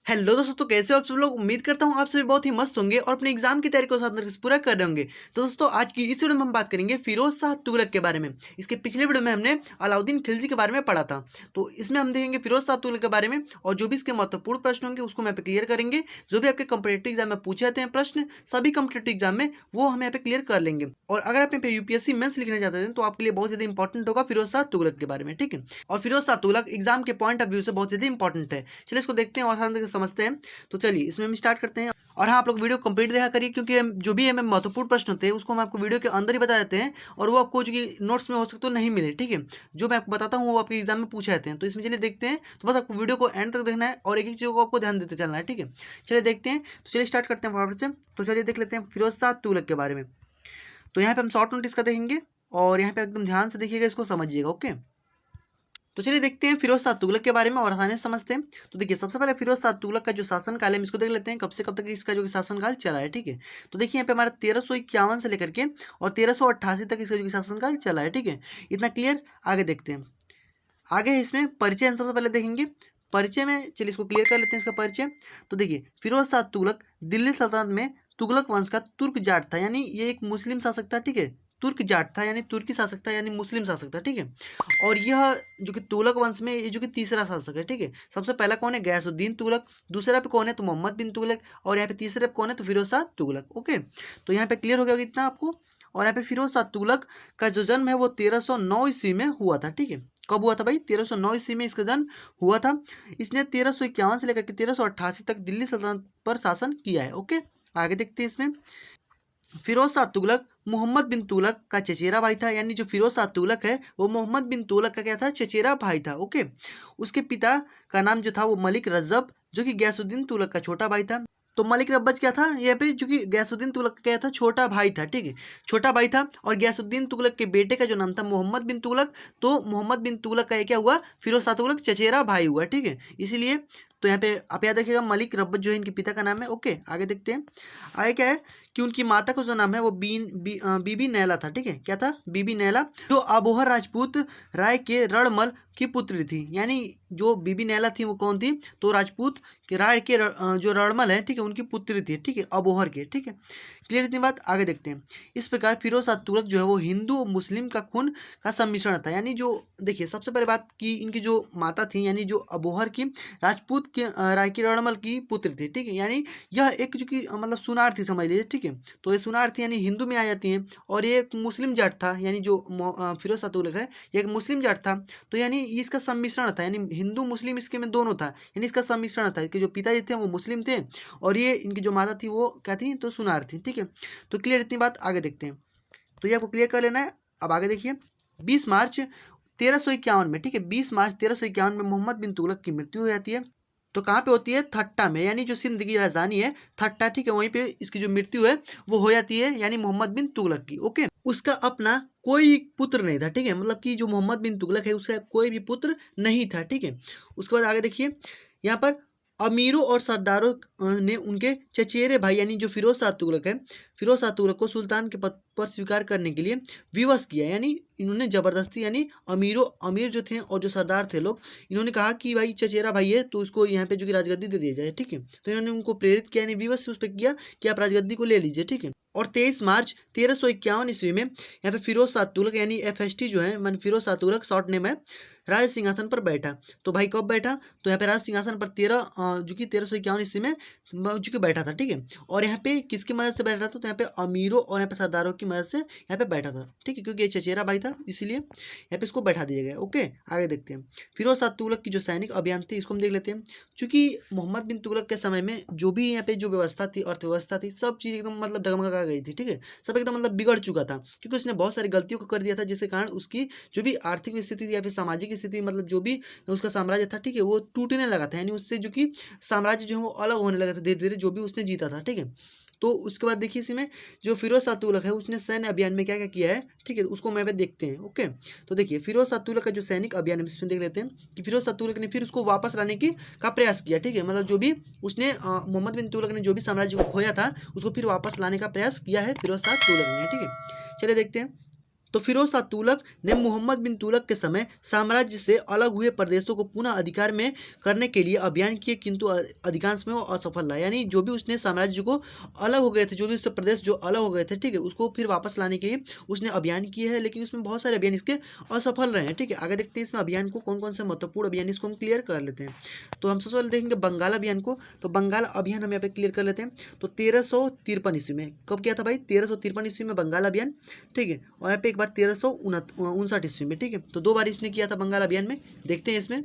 Hello दोस्तों, तो कैसे हो आप सब लोग। उम्मीद करता हूँ आप सभी बहुत ही मस्त होंगे और अपने एग्जाम की तैयारी को साथ में पूरा कर रहे होंगे। तो दोस्तों, आज की इस वीडियो में हम बात करेंगे फिरोज शाह तुगलक के बारे में। इसके पिछले वीडियो में हमने अलाउद्दीन खिलजी के बारे में पढ़ा था, तो इसमें हम देखेंगे फिरोज शाह तुगलक के बारे में और जो भी इसके महत्वपूर्ण प्रश्न होंगे उसको हम यहाँ पे क्लियर करेंगे। जो भी आपके कंपटीटिव एग्जाम में पूछे जाते हैं प्रश्न, सभी कंपटीटिव एग्जाम में वो हम यहाँ पे क्लियर कर लेंगे। और अगर आप यहाँ पे यूपीएससी मेंस लिखना चाहते हैं तो आपके लिए बहुत ज्यादा इंपॉर्टेंट होगा फिरोज शाह तुगलक के बारे में, ठीक है। और फिरोज शाह तुगलक एग्जाम के पॉइंट ऑफ व्यू से बहुत ज्यादा इंपॉर्टेंट है। चलिए इसको देखते हैं और समझते हैं। तो चलिए इसमें हम स्टार्ट करते हैं। और हाँ, आप लोग वीडियो कंप्लीट देखा करिए, क्योंकि जो भी हमें महत्वपूर्ण प्रश्न होते हैं उसको हम आपको वीडियो के अंदर ही बता देते हैं और वो आपको जो कि नोट्स में हो सकता तो नहीं मिले, ठीक है। जो मैं आपको बताता हूँ वो आपके एग्जाम में पूछे जाते हैं। तो इसमें चलिए देखते हैं। तो बस आपको वीडियो को एंड तक देखना है और एक एक चीज़ को आपको ध्यान देते चलना है, ठीक है। चलिए देखते हैं। तो चलिए स्टार्ट करते हैं फटाफट से। तो चलिए देख लेते हैं फिरोज शाह तुगलक के बारे में। तो यहाँ पे हम शॉर्ट नोट इसका देखेंगे और यहाँ पे एकदम ध्यान से देखिएगा, इसको समझिएगा, ओके। तो चलिए देखते हैं फिरोज शाह तुगलक के बारे में और आसानी से समझते हैं। तो देखिए, सबसे पहले फिरोज शाह तुगलक का जो शासनकाल है इसको देख लेते हैं, कब से कब तक इसका जो शासनकाल चला है, ठीक है। तो देखिए यहाँ पे हमारा 1351 से लेकर के और 1388 तक इसका जो शासनकाल चला है, ठीक है। इतना क्लियर। आगे देखते हैं। आगे इसमें परिचय हम सबसे पहले देखेंगे। परिचय में चलिए इसको क्लियर कर लेते हैं, इसका परिचय। तो देखिए, फिरोज शाह तुगलक दिल्ली सल्तनत में तुगलक वंश का तुर्क जाट था, यानी ये एक मुस्लिम शासक था, ठीक है। तुर्क जाट था यानी तुर्की शासक था, यानी मुस्लिम शासक था, ठीक है। और यह जो कि तुगलक वंश में ये जो कि तीसरा शासक है, ठीक है। सबसे पहला कौन है? गयासुद्दीन तुगलक। दूसरा पे कौन है? तो मोहम्मद बिन तुगलक। और यहाँ पे तीसरे पे कौन है? तो फिरोज शाह तुगलक, ओके। तो यहाँ पे क्लियर हो गया इतना आपको। और यहाँ पे फिरोज शाह तुगलक का जो जन्म है वो 1309 ईस्वी में हुआ था, ठीक है। कब हुआ था भाई? 1309 ईस्वी में इसका जन्म हुआ था। इसने 1351 से लेकर के 1388 तक दिल्ली सल्तनत पर शासन किया है, ओके। आगे देखते हैं इसमें। फिरोज शाह तुगलक मोहम्मद बिन तुगलक का चचेरा भाई था, यानी जो फिरोज शाह तुगलक है वो मोहम्मद बिन तुगलक का क्या था? चचेरा भाई था, ओके। उसके पिता का नाम जो था वो मलिक रज्जब, जो कि गयासुद्दीन तुगलक का छोटा भाई था। तो मलिक रब्बज क्या था यहाँ पे? जो कि गयासुद्दीन तुगलक का क्या था? छोटा भाई था, ठीक है। छोटा भाई था। और गयासुद्दीन तुगलक के बेटे का जो नाम था मोहम्मद बिन तुगलक, तो मोहम्मद बिन तुगलक का ये क्या हुआ? फिरोज शाह तुगलक चचेरा भाई हुआ, ठीक है। इसीलिए तो यहाँ पे आप याद रखिएगा, मलिक रब्बज जो है इनके पिता का नाम है, ओके। आगे देखते हैं। आगे क्या है कि उनकी माता का जो नाम है वो बीबी नैला था, ठीक है। क्या था? बीबी नैला, जो अबोहर राजपूत राय के रणमल की पुत्री थी। यानी जो बीबी नैला थी वो कौन थी? तो राजपूत के राय के जो रणमल है, ठीक है, उनकी पुत्री थी, ठीक है, अबोहर के, ठीक है। क्लियर इतनी बात। आगे देखते हैं। इस प्रकार फिरोज शाह तुगलक जो है वो हिंदू और मुस्लिम का खून का सम्मिश्रण था। यानी जो देखिए, सबसे पहले बात की, इनकी जो माता थी यानी जो अबोहर की राजपूत के राय के रणमल की पुत्री थी, ठीक है। यानी यह एक जो कि मतलब सुनार थी, समझ लीजिए, ठीक है। तो ये सुनार थी यानी हिंदू में आ जाती हैं। और ये एक मुस्लिम जाट था, यानी जो फिरोज शाह तुगलक है ये एक मुस्लिम जाट था। तो यानी इसका सम्मिश्रण था, यानी हिंदू मुस्लिम इसके में दोनों था, यानी इसका सम्मिश्रण था। इसके जो पिताजी थे वो मुस्लिम थे और ये इनकी जो माता थी वो क्या थी? तो सुनार थी, ठीक है। तो क्लियर इतनी बात। आगे देखते हैं। तो ये आपको क्लियर कर लेना है। अब आगे देखिए। 20 मार्च 1351 में, ठीक है, 20 मार्च 1351 में मोहम्मद बिन तुगलक की मृत्यु हो जाती है। तो कहाँ पे होती है? थट्टा में, यानी जो सिंध की राजधानी है थट्टा, ठीक है, वहीं पे इसकी जो मृत्यु है वो हो जाती है, यानी मोहम्मद बिन तुगलक की, ओके। उसका अपना कोई पुत्र नहीं था, ठीक है। मतलब कि जो मोहम्मद बिन तुगलक है उसका कोई भी पुत्र नहीं था, ठीक है। उसके बाद आगे देखिए। यहाँ पर अमीरों और सरदारों ने उनके चचेरे भाई यानी जो फिरोज शाह तुगलक है, फिरोज शाह तुगलक को सुल्तान के पद पर स्वीकार करने के लिए विवश किया। यानी इन्होंने जबरदस्ती, यानी अमीर जो थे और जो सरदार थे लोग, इन्होंने कहा कि भाई चचेरा भाई है तो उसको यहाँ पे जो कि राजगद्दी दे दी जाए, ठीक है। तो इन्होंने उनको प्रेरित किया, यानी विवश से उस पर किया कि आप राजगद्दी को ले लीजिए, ठीक है। और 23 मार्च 1351 ईस्वी में यहाँ पे फिरोज शाह तुगलक यानी FST जो है, मान फिरोज शाह तुगलक शॉर्ट नेम है, राज सिंहासन पर बैठा। तो भाई कब बैठा? तो यहाँ पे राज सिंहासन पर जो कि 1351 ईस्वी में जो कि बैठा था, ठीक है। और यहाँ पे किसकी मदद से बैठा था? तो यहाँ पे अमीरों और यहाँ पे सरदारों की मदद से यहाँ पे बैठा था, ठीक है, क्योंकि ये चचेरा भाई था इसीलिए यहाँ पे इसको बैठा दिया गया, ओके। आगे देखते हैं। फिरोज शाह तुगलक की जो सैनिक अभियान थी इसको हम देख लेते हैं। चूंकि मोहम्मद बिन तुगलक के समय में जो भी यहाँ पे जो व्यवस्था थी, अर्थव्यवस्था थी, सब चीज़ एकदम मतलब डगमगा गई थी, ठीक है। सब एकदम मतलब बिगड़ चुका था, क्योंकि उसने बहुत सारी गलतियों को कर दिया था, जिसके कारण उसकी जो भी आर्थिक स्थिति थी या फिर सामाजिक स्थिति, मतलब जो भी उसका साम्राज्य था, ठीक है, वो टूटने लगा था। यानी उससे जो कि साम्राज्य जो है वो अलग होने लगा था धीरे धीरे, जो भी उसने जीता था, ठीक है। तो उसके बाद देखिए इसमें जो फिरोज शाह तुगलक है उसने सैन्य अभियान में क्या क्या किया है, ठीक है, उसको मैं देखते हैं, ओके। तो देखिए, फिरोज शाह तुगलक का जो सैनिक अभियान है इसमें देख लेते हैं कि फिरोज शाह तुगलक ने फिर उसको वापस लाने की का प्रयास किया, ठीक है। मतलब जो भी उसने मोहम्मद बिन तुगलक ने जो भी साम्राज्य को खोया था उसको फिर वापस लाने का प्रयास किया है फिरोज शाह तुगलक ने, ठीक है। चलिए देखते हैं। तो फिरोज शाह तुगलक ने मोहम्मद बिन तुगलक के समय साम्राज्य से अलग हुए प्रदेशों को पुनः अधिकार में करने के लिए अभियान किए, किंतु अधिकांश में वो असफल रहा। यानी जो भी उसने साम्राज्य को अलग हो गए थे, जो भी उससे प्रदेश जो अलग हो गए थे, ठीक है, उसको फिर वापस लाने के लिए उसने अभियान किए हैं, लेकिन उसमें बहुत सारे अभियान इसके असफल रहे हैं। ठीक है, आगे देखते हैं इसमें अभियान को कौन कौन से महत्वपूर्ण अभियान, इसको हम क्लियर कर लेते हैं। तो हम सबसे पहले देखेंगे बंगाल अभियान को। तो बंगाल अभियान हम यहाँ पे क्लियर कर लेते हैं। तो 1353 ईस्वी में कब किया था भाई? 1353 ईस्वी में बंगाल अभियान। ठीक है, और यहाँ पे एक बार 1359 ईस्वी में। ठीक है, तो 2 बार इसने किया था बंगाल अभियान में। देखते हैं इसमें,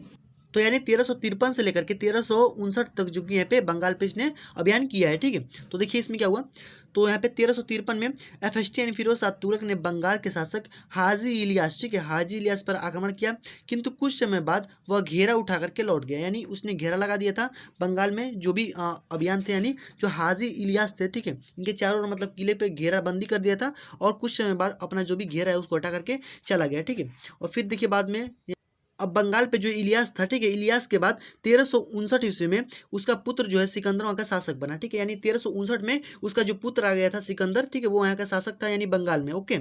तो यानी 1353 से लेकर के 1359 तक जो कि यहाँ पे बंगाल पे इसने अभियान किया है। ठीक है, तो देखिए इसमें क्या हुआ। तो यहाँ पे 1353 में FST यानी फिरोज शाह तुगलक ने बंगाल के शासक हाजी इलियास, ठीक है, हाजी इलियास पर आक्रमण किया, किंतु कुछ समय बाद वह घेरा उठा करके लौट गया। यानी उसने घेरा लगा दिया था बंगाल में जो भी अभियान थे, यानी जो हाजी इलियास थे, ठीक है, इनके चारों ओर मतलब किले पे घेरा बंदी कर दिया था, और कुछ समय बाद अपना जो भी घेरा है उसको हटा करके चला गया। ठीक है, और फिर देखिए बाद में अब बंगाल पे जो इलियास था, ठीक है, इलियास के बाद 1359 ईस्वी में उसका पुत्र जो है सिकंदर वहाँ का शासक बना। ठीक है, यानी 1359 में उसका जो पुत्र आ गया था सिकंदर, ठीक है, वो यहाँ का शासक था यानी बंगाल में। ओके,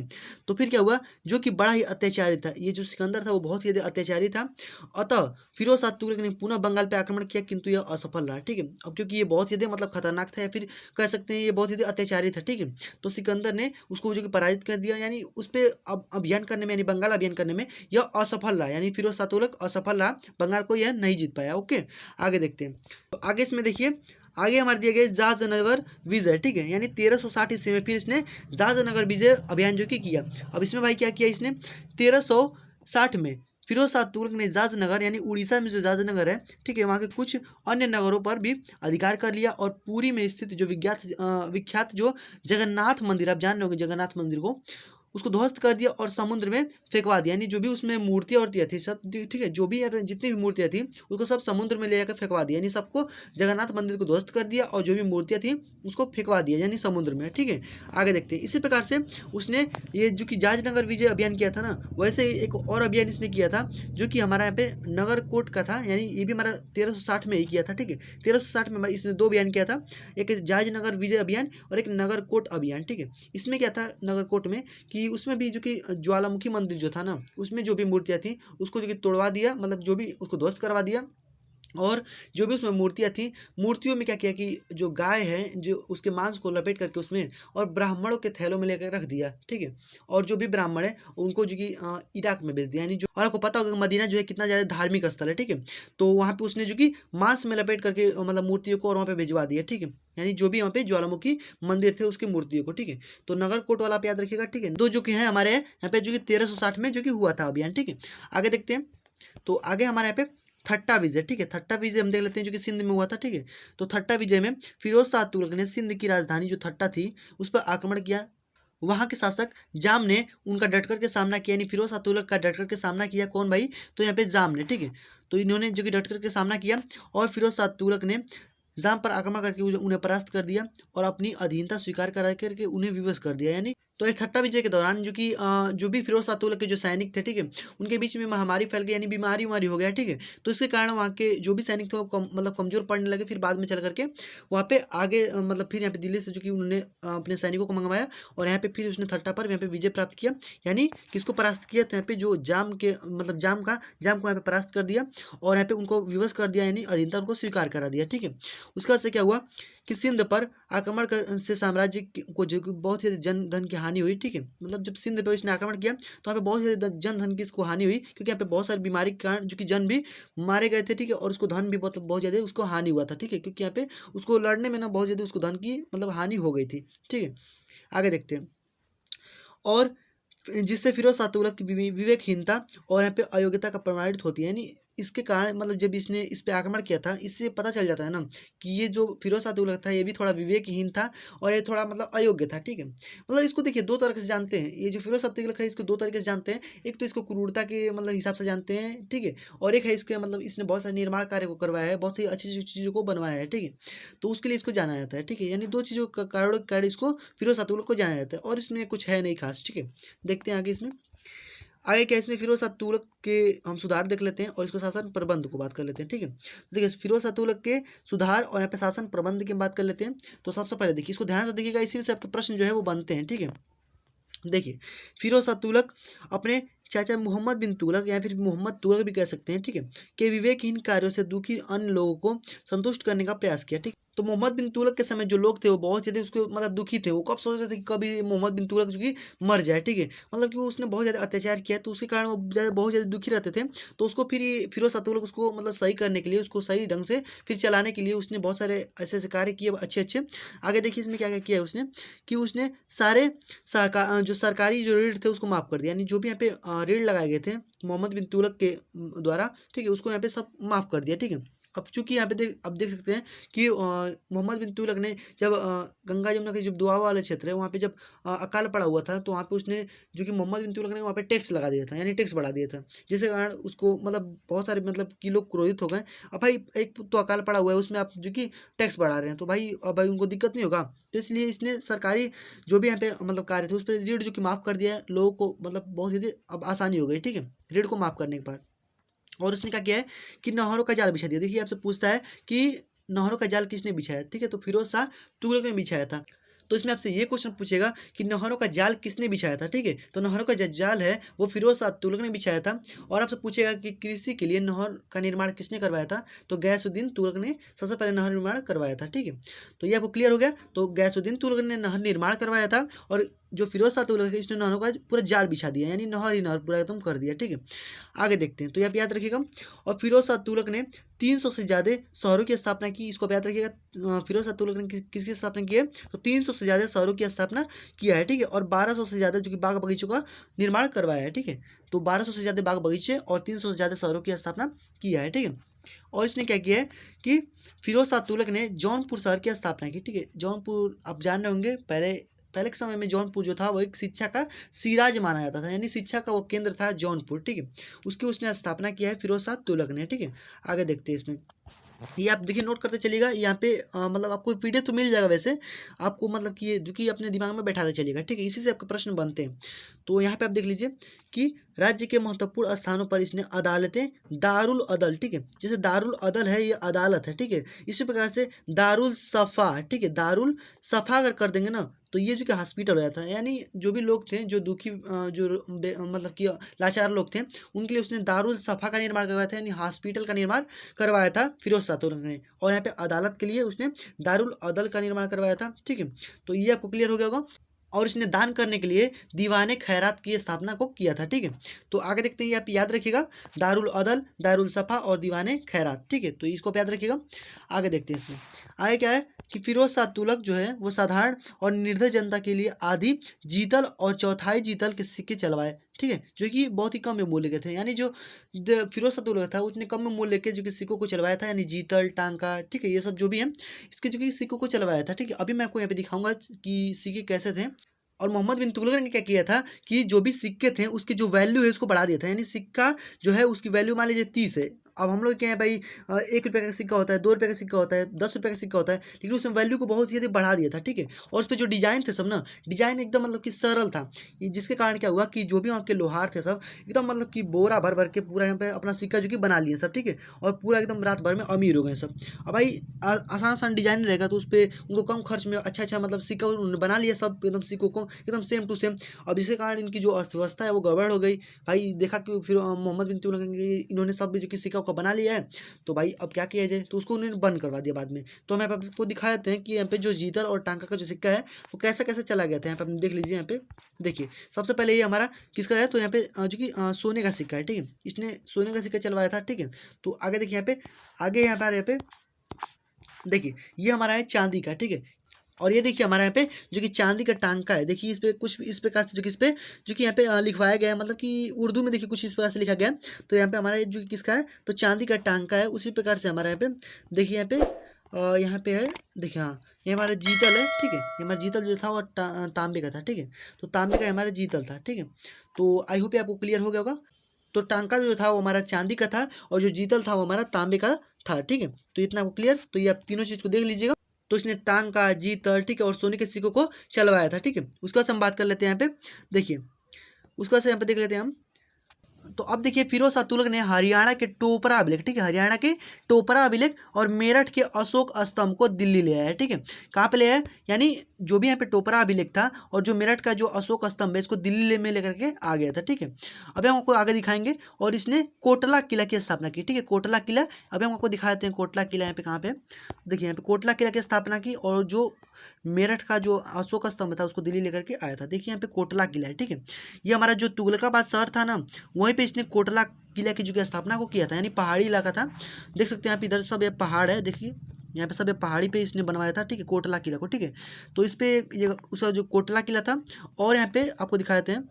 तो फिर क्या हुआ, जो कि बड़ा ही अत्याचारी था, ये जो सिकंदर था वो बहुत ही अत्याचारी था। अतः फिरोज शाह तुगलक ने पुनः बंगाल पर आक्रमण किया, किंतु यह असफल रहा। ठीक है, अब क्योंकि ये बहुत ही मतलब खतरनाक था, या फिर कह सकते हैं ये बहुत ही अत्याचारी था। ठीक है, तो सिकंदर ने उसको जो कि पराजित कर दिया, यानी उस पर अब अभियान करने में, यानी बंगाल अभियान करने में यह असफल रहा। यानी फिरोज शाह तुगलक असफल रहा, बंगाल को यह नहीं जीत पाया। ओके, आगे देखते हैं। तो आगे इसमें देखिए, आगे हमारे दिए गए जहाजनगर विजय। ठीक है, यानी 1360 ईस्वी में फिर इसने जहाजनगर विजय अभियान जो कि किया। अब इसमें भाई क्या किया इसने, 1360 में फिरोज शाह तुगलक ने जहाजनगर यानी उड़ीसा में जो जहाजनगर है, ठीक है, वहाँ के कुछ अन्य नगरों पर भी अधिकार कर लिया, और पुरी में स्थित जो विख्यात जो जगन्नाथ मंदिर, आप जान रहे होंगे जगन्नाथ मंदिर को, उसको ध्वस्त कर दिया और समुद्र में फेंकवा दिया। यानी जो भी उसमें मूर्तियाँ और थी सब, ठीक है, जो भी यहाँ पे जितनी भी मूर्तियाँ थी उसको सब समुद्र में ले जाकर फेंकवा दिया। यानी सबको, जगन्नाथ मंदिर को ध्वस्त कर दिया और जो भी मूर्तियाँ थी उसको फेंकवा दिया, यानी समुद्र में। ठीक है, आगे देखते हैं। इसी प्रकार से उसने ये जो कि जहाजनगर विजय अभियान किया था ना, वैसे ही एक और अभियान इसने किया था जो कि हमारा यहाँ पे नगरकोट का था। यानी ये भी हमारा 1360 में ही किया था। ठीक है, 1360 में इसने 2 अभियान किया था, एक जहाजनगर विजय अभियान और एक नगरकोट अभियान। ठीक है, इसमें क्या था नगरकोट में कि उसमें भी जो कि ज्वालामुखी मंदिर जो था ना, उसमें जो भी मूर्तियाँ थी उसको जो कि तोड़वा दिया, मतलब जो भी उसको ध्वस्त करवा दिया, और जो भी उसमें मूर्तियाँ थी, मूर्तियों में क्या किया कि जो गाय है जो उसके मांस को लपेट करके उसमें और ब्राह्मणों के थैलों में लेकर रख दिया। ठीक है, और जो भी ब्राह्मण है उनको जो कि इराक में भेज दिया। यानी जो, और आपको पता होगा मदीना जो है कितना ज़्यादा धार्मिक स्थल है। ठीक है, तो वहाँ पे उसने जो कि मांस में लपेट करके मतलब मूर्तियों को और वहाँ पे भिजवा दिया। ठीक है, यानी जो भी वहाँ पे ज्वालामुखी मंदिर थे उसकी मूर्तियों को। ठीक है, तो नगरकोट वाला आप याद रखिएगा। ठीक है, दो जो कि हैं हमारे यहाँ पे जो कि 1360 में जो कि हुआ था अभियान। ठीक है, आगे देखते हैं। तो आगे हमारे यहाँ पे थट्टा विजय। ठीक है, थट्टा विजय हम देख लेते हैं जो कि सिंध में हुआ था। ठीक है, तो थट्टा विजय में फिरोज शाह तुगलक ने सिंध की राजधानी जो थट्टा थी उस पर आक्रमण किया। वहाँ के शासक जाम ने उनका डटकर के सामना किया, यानी फिरोज शाह तुगलक का डटकर के सामना किया। कौन भाई? तो यहाँ पे जाम ने। ठीक है, तो इन्होंने जो कि डटकर के सामना किया, और फिरोज शाह तुगलक ने जाम पर आक्रमण करके उन्हें परास्त कर दिया और अपनी अधीनता स्वीकार करा करके उन्हें विवश कर दिया। यानी तो एक थट्टा विजय के दौरान जो कि जो भी फिरोज शाह तुगलक के जो सैनिक थे, ठीक है, उनके बीच में महामारी फैल गई, यानी बीमारी उमारी हो गया। ठीक है, तो इसके कारण वहाँ के जो भी सैनिक थे वो मतलब कमजोर पड़ने लगे। फिर बाद में चल करके वहाँ पे आगे मतलब फिर यहाँ पे दिल्ली से जो कि उन्होंने अपने सैनिकों को मंगवाया, और यहाँ पे फिर उसने थट्टा पर यहाँ पे विजय प्राप्त किया। यानी किसको परास्त किया? तो यहाँ पे जो जाम के मतलब जाम को यहाँ पे परास्त कर दिया और यहाँ पे उनको विवश कर दिया, यानी अधीनता उनको स्वीकार करा दिया। ठीक है, उसके बाद से क्या हुआ कि सिंध पर आक्रमण से साम्राज्य को जो बहुत ही जन धन की हानि हुई। ठीक है, मतलब जब सिंध पे इसने आक्रमण किया तो यहाँ पे बहुत ही जन धन की इसको हानि हुई, क्योंकि यहाँ पे बहुत सारी बीमारी के कारण जो कि जन भी मारे गए थे। ठीक है, और उसको धन भी बहुत ज़्यादा उसको हानि हुआ था। ठीक है, क्योंकि यहाँ पे उसको लड़ने में ना बहुत ज़्यादा उसको धन की मतलब हानि हो गई थी। ठीक है, आगे देखते हैं। और जिससे फिरोज शाह तुगलक की विवेकहीनता और यहाँ पे अयोग्यता का प्रमाणित होती है। यानी इसके कारण मतलब जब इसने इस पे आक्रमण किया था, इससे पता चल जाता है ना कि ये जो फिरोज शाह तुगलक था ये भी थोड़ा विवेकहीन था और ये थोड़ा मतलब अयोग्य था। ठीक है, मतलब इसको देखिए दो तरीके से जानते हैं। ये जो फिरोज शाह तुगलक है इसको दो तरीके से जानते हैं। एक तो इसको क्रूरता के मतलब हिसाब से जानते हैं। ठीक है, और एक है इसके मतलब इसने बहुत सारे निर्माण कार्य को करवाया है, बहुत सी अच्छी चीज़ों को बनवाया है। ठीक है, तो उसके लिए इसको जाना जाता है। ठीक है, यानी दो चीज़ों का कारण इसको फिरोज शाह तुगलक को जाना जाता है, और इसमें कुछ है नहीं खास। ठीक है, देखते हैं आगे इसमें। आगे क्या इसमें फिरोज शाह तुगलक के हम सुधार देख लेते हैं और इसको शासन प्रबंध को बात कर लेते हैं। ठीक है, तो देखिए फिरोज शाह तुगलक के सुधार और यहाँ पे शासन प्रबंध की बात कर लेते हैं। तो सबसे पहले देखिए, इसको ध्यान से देखिएगा, इसी से आपके प्रश्न जो है वो बनते हैं। ठीक है, देखिए, फिरोज शाह तुगलक अपने चाचा मोहम्मद बिन तुगलक या फिर मोहम्मद तुगलक भी कह सकते हैं, ठीक है, के विवेकहीन कार्यों से दुखी अन्य लोगों को संतुष्ट करने का प्रयास किया। ठीक, तो मोहम्मद बिन तुगलक के समय जो लोग थे वो बहुत ज़्यादा उसको मतलब दुखी थे। वो कब सोच रहे थे कि कभी मोहम्मद बिन तुगलक जो कि मर जाए, ठीक है, मतलब कि उसने बहुत ज़्यादा अत्याचार किया, तो उसके कारण वो बहुत ज़्यादा दुखी रहते थे। तो उसको फिर फिरोज शाह तुगलक उसको मतलब सही करने के लिए, उसको सही ढंग से फिर चलाने के लिए उसने बहुत सारे ऐसे ऐसे कार्य किए अच्छे अच्छे। आगे देखिए इसमें क्या क्या किया है उसने, कि उसने सारे जो सरकारी जो ऋण थे उसको माफ़ कर दिया, यानी जो भी यहाँ पे ऋण लगाए गए थे मोहम्मद बिन तुगलक के द्वारा, ठीक है, उसको यहाँ पे सब माफ़ कर दिया। ठीक है, अब चूंकि यहाँ पे देख सकते हैं कि मोहम्मद बिन तुगलक ने जब गंगा जमुना के जो दुआवा वाले क्षेत्र है वहाँ पे जब अकाल पड़ा हुआ था, तो वहाँ पे उसने जो कि मोहम्मद बिन तुगलक ने वहाँ पे टैक्स लगा दिया था, यानी टैक्स बढ़ा दिया था, जिसके कारण उसको मतलब बहुत सारे मतलब कि लोग क्रोधित हो गए। अब भाई एक तो अकाल पड़ा हुआ है उसमें आप जो कि टैक्स बढ़ा रहे हैं, तो भाई अब भाई उनको दिक्कत नहीं होगा, तो इसलिए इसने सरकारी जो भी यहाँ पे मतलब कार्य थे उस पर ऋण जो कि माफ़ कर दिया है लोगों को, मतलब बहुत ज़्यादा अब आसानी हो गई। ठीक है, ऋण को माफ़ करने के बाद और उसने क्या किया है कि नहरों का जाल बिछा दिया। देखिए आपसे पूछता है कि नहरों का जाल किसने बिछाया, ठीक है, तो फिरोज शाह तुगलक ने बिछाया था। तो इसमें आपसे ये क्वेश्चन पूछेगा कि नहरों का जाल किसने बिछाया था, ठीक है, तो नहरों का जाल है वो फिरोज शाह तुगलक ने बिछाया था। और आपसे पूछेगा कि कृषि के लिए नहर का निर्माण किसने करवाया था, तो गयासुद्दीन तुगलक ने सबसे पहले नहर निर्माण करवाया था। ठीक है, तो ये आपको क्लियर हो गया, तो गयासुद्दीन तुगलक ने नहर निर्माण करवाया था और जो फिरोज शाह तुगलक है इसने नहरों का पूरा जाल बिछा दिया, यानी नहर ही नहर पूरा एकदम कर दिया। ठीक है, आगे देखते हैं, तो ये आप याद रखिएगा। और फिरोज शाह तुगलक ने 300 से ज़्यादा शहरों की स्थापना की, इसको आप याद रखिएगा। फिरोज शाह तुगलक ने किसकी स्थापना की है, तो 300 से ज़्यादा शहरों की स्थापना किया है। ठीक है, और 1200 से ज़्यादा जो कि बाग बगीचों का निर्माण करवाया है। ठीक है, तो 1200 से ज़्यादा बाग बगीचे और 300 से ज़्यादा शहरों की स्थापना किया है। ठीक है, और इसने क्या किया है कि फिरोज शाह तुगलक ने जौनपुर शहर की स्थापना की। ठीक है, जौनपुर आप जान रहे होंगे, पहले पहले के समय में जौनपुर जो था वो एक शिक्षा का सिराज माना जाता था, यानी शिक्षा का वो केंद्र था जौनपुर। ठीक है, उसकी उसने स्थापना किया है फिरोज शाह तुगलक ने। ठीक है, आगे देखते हैं इसमें, ये आप देखिए नोट करते चलिएगा यहाँ पे मतलब आपको पीडीएफ तो मिल जाएगा, वैसे आपको मतलब कि ये जो कि अपने दिमाग में बैठाते चलिएगा। ठीक है, इसी से आपके प्रश्न बनते हैं। तो यहाँ पे आप देख लीजिए कि राज्य के महत्वपूर्ण स्थानों पर इसने अदालतें दारुल अदल, ठीक है, जैसे दारुल अदल है ये अदालत है। ठीक है, इसी प्रकार से दारुल सफ़ा, ठीक है, दारुल सफ़ा अगर कर देंगे ना तो ये जो कि हॉस्पिटल हो जाता है, यानी जो भी लोग थे जो दुखी मतलब कि लाचार लोग थे उनके लिए उसने दारुल सफ़ा का निर्माण करवाया था, यानी हॉस्पिटल का निर्माण करवाया था फिरोज शाह तुगलक ने। और यहाँ पे अदालत के लिए उसने दारुल अदल का निर्माण करवाया था। ठीक है, तो ये आपको क्लियर हो गया होगा। और इसने दान करने के लिए दीवाने खैरात की स्थापना को किया था। ठीक है, तो आगे देखते हैं, आप याद रखिएगा, दारुल अदल, दारुल सफ़ा और दीवाने खैरात। ठीक है, तो इसको आप याद रखिएगा। आगे देखते हैं इसमें आगे क्या है कि फिरोज शाह तुगलक जो है वो साधारण और निर्धन जनता के लिए आधी जीतल और चौथाई जीतल के सिक्के चलवाए। ठीक है, जो कि बहुत ही कम में मूल्य के थे, यानी जो फिरोज शाह तुगलक था उसने कम में मूल्य के जो कि सिक्कों को चलवाया था, यानी जीतल टांका, ठीक है, ये सब जो भी है इसके जो कि सिक्कों को चलवाया था। ठीक है, अभी मैं आपको यहाँ पे दिखाऊंगा कि सिक्के कैसे थे। और मोहम्मद बिन तुगलक ने क्या किया था कि जो भी सिक्के थे उसकी जो वैल्यू है उसको बढ़ा दिया था, यानी सिक्का जो है उसकी वैल्यू मान लीजिए 30 है। अब हम लोग क्या है भाई, 1 रुपये का सिक्का होता है, 2 रुपये का सिक्का होता है, 10 रुपये का सिक्का होता है, लेकिन उसने वैल्यू को बहुत ज़्यादा बढ़ा दिया था। ठीक है, और उस पर जो डिजाइन थे सब ना, डिजाइन एकदम मतलब कि सरल था, जिसके कारण क्या हुआ कि जो भी वहाँ के लोहार थे सब एकदम मतलब कि बोरा भर भर के पूरा यहाँ पे अपना सिक्का जो कि बना लिए सब। ठीक है, और पूरा एकदम रात भर में अमीर हो गए सब। अब भाई आसान आसान डिजाइन रहेगा तो उस पर उनको कम खर्च में अच्छा अच्छा मतलब सिक्का उन्होंने बना लिया सब एकदम सिक्कों को एकदम सेम टू सेम। अब इसके कारण इनकी जो अर्थव्यवस्था है वो गड़बड़ हो गई। भाई देखा कि फिर मोहम्मद बिन तुगलक ने इन्होंने सब जो कि सिक्का को बना लिया है, तो भाई अब क्या किया जाए, तो उसको उन्होंने बंद करवा दिया बाद में। तो हम आपको दिखा देते हैं कि यहाँ पे जो जीतल और टांका का जो सिक्का है वो कैसे कैसे चला गया था। यहाँ पे आप देख लीजिए, यहाँ पे देखिए सबसे पहले ये हमारा किसका है, तो यहाँ पे जो कि सोने का सिक्का है। ठीक है, इसने सोने का सिक्का चलवाया था। ठीक है, तो आगे देखिए यहाँ पे, आगे यहाँ पे देखिए ये हमारा है चांदी का। ठीक है, और ये देखिए हमारे यहाँ पे जो कि चांदी का टांका है, देखिए इस पे कुछ इस प्रकार से जो कि इस पे जो कि यहाँ पे लिखवाया गया है, मतलब कि उर्दू में देखिए कुछ इस प्रकार से लिखा गया है। तो यहाँ पे हमारा जो कि किसका है, तो चांदी का टांका है, उसी प्रकार से हमारे यहाँ पे देखिए यहाँ पे यहाँ पे है, देखिए हाँ ये हमारा जीतल है। ठीक है, ये हमारा जीतल जो था वो तांबे का था। ठीक है, तो तांबे का हमारा जीतल था। ठीक है, तो आई होप आपको क्लियर हो गया होगा। तो टांका जो था वो हमारा चांदी का था और जो जीतल था वो हमारा तांबे का था। ठीक है, तो इतना आपको क्लियर, तो ये आप तीनों चीज़ को देख लीजिएगा। तो इसने टांका, जीतल, ठीक है, और सोने के सिक्कों को चलवाया था। ठीक है, उसके बाद हम बात कर लेते हैं यहाँ पे, देखिए उसके बाद से यहाँ पे देख लेते हैं हम, तो अब देखिए फिरोज शाह तुगलक ने हरियाणा के टोपरा अभिलेख, ठीक है, हरियाणा के टोपरा अभिलेख और मेरठ के अशोक स्तंभ को दिल्ली ले आया है, ठीक है। कहाँ पे ले आया, यानी जो भी यहाँ पे टोपरा अभिलेख था और जो मेरठ का जो अशोक स्तंभ है इसको दिल्ली में लेकर के आ गया था, ठीक है। अभी हम आपको आगे दिखाएंगे। और इसने कोटला किला की स्थापना की, ठीक है, कोटला किला। अभी हम आपको दिखाते हैं कोटला किला यहाँ पे कहाँ पे, देखिए यहाँ पे कोटला किला की स्थापना की और जो मेरठ का जो अशोक स्तंभ था उसको दिल्ली लेकर के आया था। देखिए यहाँ पे कोटला किला है, ठीक है। ये हमारा जो तुगलकाबाद शहर था ना, वहीं पे इसने कोटला किला की जो स्थापना को किया था, यानी पहाड़ी इलाका था। देख सकते हैं आप इधर सब ये पहाड़ है, देखिए यहाँ पे सब ये पहाड़ी पे इसने बनवाया था, ठीक है, कोटला किला को, ठीक है। तो इस पे ये उसका जो कोटला किला था। और यहाँ पे आपको दिखा देते हैं।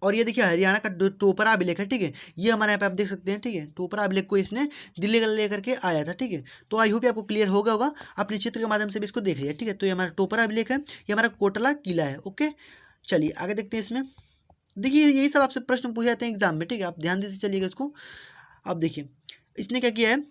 और ये देखिए हरियाणा का टोपरा अभिलेख है, ठीक है, ये हमारे यहाँ पे आप देख सकते हैं, ठीक है। टोपरा अभिलेख को इसने दिल्ली लेकर के आया था, ठीक है। तो आई होप आपको क्लियर हो गया होगा, अपने चित्र के माध्यम से भी इसको देख लिया, ठीक है। तो ये हमारा टोपरा अभिलेख है, ये हमारा कोटला किला है। ओके, चलिए आगे देखते हैं। इसमें देखिए यही सब आपसे प्रश्न पूछे जाते हैं एग्जाम में, ठीक है, आप ध्यान देते चलिएगा इसको। अब देखिए इसने क्या किया है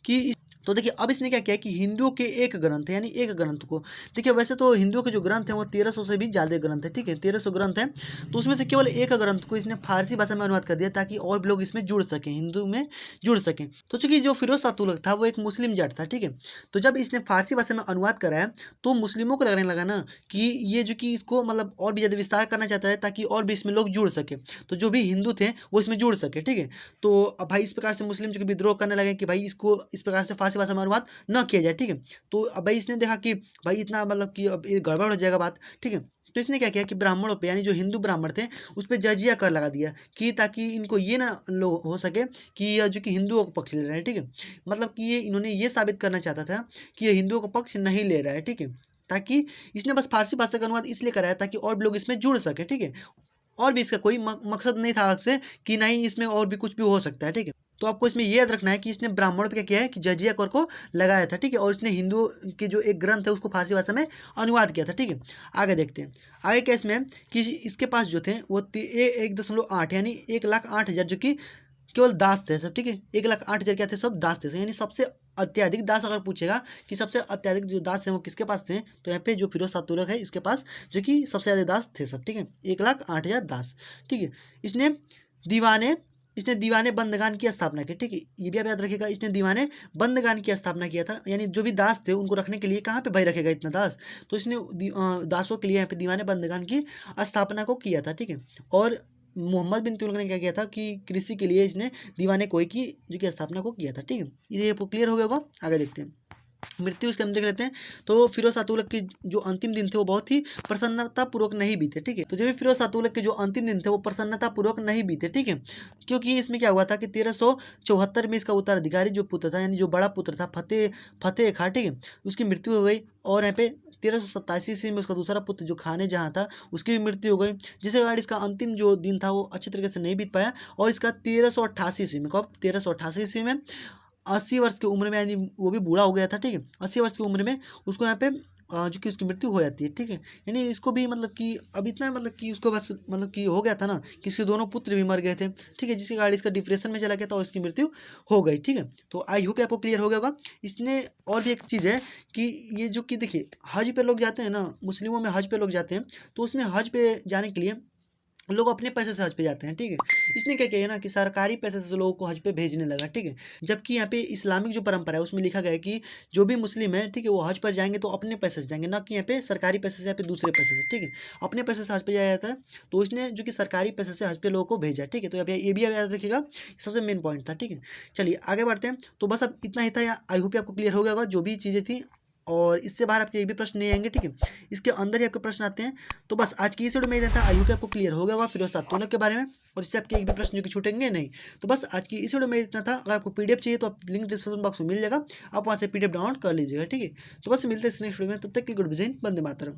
कि तो देखिए अब इसने क्या किया कि हिंदुओं के एक ग्रंथ है, यानी एक ग्रंथ को, देखिए वैसे तो हिंदुओं के जो ग्रंथ हैं वो 1300 से भी ज़्यादा ग्रंथ है, ठीक है, 1300 ग्रंथ हैं। तो उसमें से केवल एक ग्रंथ को इसने फारसी भाषा में अनुवाद कर दिया ताकि और भी लोग इसमें जुड़ सकें, हिंदू में जुड़ सकें। तो चूंकि जो फिरोज शाह तुगलक था वो एक मुस्लिम जाट था, ठीक है। तो जब इसने फारसी भाषा में अनुवाद कराया तो मुस्लिमों को लगने लगा ना कि ये जो कि इसको मतलब और भी ज़्यादा विस्तार करना चाहता है ताकि और भी इसमें लोग जुड़ सके, तो जो भी हिंदू थे वो इसमें जुड़ सके, ठीक है। तो अब भाई इस प्रकार से मुस्लिम जो कि विद्रोह करने लगे कि भाई इसको इस प्रकार से फारसी भाषा में अनुवाद न किया जाए, ठीक है। तो अब भाई इसने देखा कि भाई इतना मतलब कि अब ये गड़बड़ हो जाएगा बात, ठीक है। तो इसने क्या किया कि ब्राह्मणों पे, यानी जो हिंदू ब्राह्मण थे उस पर जजिया कर लगा दिया कि ताकि इनको ये ना हो सके कि ये जो कि हिंदुओं का पक्ष ले रहा है, ठीक है। मतलब कि ये इन्होंने ये साबित करना चाहता था कि ये हिंदुओं का पक्ष नहीं ले रहा है, ठीक है। ताकि इसने बस फारसी भाषा का अनुवाद इसलिए कराया ताकि और भी लोग इसमें जुड़ सके, ठीक है। और भी इसका कोई मकसद नहीं था अलग से कि नहीं इसमें और भी कुछ भी हो सकता है, ठीक है। तो आपको इसमें ये याद रखना है कि इसने ब्राह्मणों पे क्या किया है कि जजिया कर को लगाया था, ठीक है। और इसने हिंदू के जो एक ग्रंथ है उसको फारसी भाषा में अनुवाद किया था, ठीक है। आगे देखते हैं आगे क्या इसमें कि इसके पास जो थे वो 1.8 यानी 1,08,000 जो कि केवल दास थे सब, ठीक है। 1,08,000 क्या थे, सब दास थे। यानी सबसे अत्याधिक दास अगर पूछेगा कि सबसे अत्याधिक जो दास हैं वो किसके पास थे, तो यहाँ पे जो फिरोज शाह तुगलक है इसके पास जो कि सबसे ज़्यादा दास थे सब, ठीक है, 1,08,000 दास, ठीक है। इसने दीवाने बंदगान की स्थापना की, ठीक है, ये भी आप याद रखिएगा। इसने दीवाने बंदगान की स्थापना किया था, यानी जो भी दास थे उनको रखने के लिए कहाँ पे भाई रखेगा इतना दास, तो इसने दासों के लिए यहाँ पे दीवाने बंदगान की स्थापना को किया था, ठीक है। और मोहम्मद बिन तुगलक ने क्या किया था कि कृषि के लिए इसने दीवाने कोई की जो कि स्थापना को किया था, ठीक है। ये आपको क्लियर हो गया होगा। आगे देखते हैं मृत्यु उसके हम देख लेते हैं। तो फिरोज शाह तुगलक के जो अंतिम दिन थे वो बहुत ही प्रसन्नतापूर्वक नहीं बीते, ठीक है। तो जो भी फिरोज शाह तुगलक के जो अंतिम दिन थे वो प्रसन्नतापूर्वक नहीं बीते, ठीक है। क्योंकि इसमें क्या हुआ था कि 1374 में इसका उत्तराधिकारी जो पुत्र था, यानी जो बड़ा पुत्र था फतेह खां, ठीक है, उसकी मृत्यु हो गई। और यहाँ पे 1387 ईस्वी में उसका दूसरा पुत्र जो खाने जहाँ था उसकी भी मृत्यु हो गई, जिसके कारण इसका अंतिम जो दिन था वो अच्छी तरीके से नहीं बीत पाया। और इसका 1388 ईस्वी में, कब, 1388 ईस्वी में 80 वर्ष की उम्र में, यानी वो भी बूढ़ा हो गया था, ठीक है, 80 वर्ष की उम्र में उसको यहाँ पे जो कि उसकी मृत्यु हो जाती है, ठीक है। यानी इसको भी मतलब कि अब इतना मतलब कि उसको बस मतलब कि हो गया था ना कि इसके दोनों पुत्र भी मर गए थे, ठीक है, जिसके कारण इसका डिप्रेशन में चला गया था और इसकी मृत्यु हो गई, ठीक है। तो आई होप आपको क्लियर हो गया होगा। इसने और भी एक चीज़ है कि ये जो कि देखिए हज पे लोग जाते हैं ना, मुस्लिमों में हज पे लोग जाते हैं, तो उसमें हज पे जाने के लिए लोग अपने पैसे से हज पे जाते हैं, ठीक है। इसने क्या किया ना कि सरकारी पैसे से लोगों को हज पे भेजने लगा, ठीक है। जबकि यहाँ पे इस्लामिक जो परंपरा है उसमें लिखा गया है कि जो भी मुस्लिम है, ठीक है, वो हज पर जाएंगे तो अपने पैसे से जाएंगे, ना कि यहाँ पे सरकारी पैसे से या फिर दूसरे पैसे से, ठीक है। अपने पैसे से हज पे जाया जाता है। तो उसने जो कि सरकारी पैसे से हज पे लोगों को भेजा, ठीक है। तो ये भी आप याद रखिएगा, सबसे मेन पॉइंट था, ठीक है। चलिए आगे बढ़ते हैं। तो बस अब इतना ही था, आई होप आपको क्लियर हो गया होगा जो भी चीज़ें थी, और इससे बाहर आपके एक भी प्रश्न नहीं आएंगे, ठीक है। इसके अंदर ही आपके प्रश्न आते हैं। तो बस आज की इस वीडियो में इतना था, आई होप आपको क्लियर हो गया होगा फिरोज शाह तुगलक के बारे में, और इससे आपके एक भी प्रश्न जो कि छूटेंगे नहीं। तो बस आज की इस वीडियो में इतना था। अगर आपको पीडीएफ चाहिए तो आप लिंक डिस्क्रिप्शन बॉक्स में मिल जाएगा, आप वहाँ से पीडीएफ डाउनलोड कर लीजिएगा, ठीक है। तो बस मिलते हैं नेक्स्ट वीडियो में, तब तक की गुड विजय, वंदे मातरम।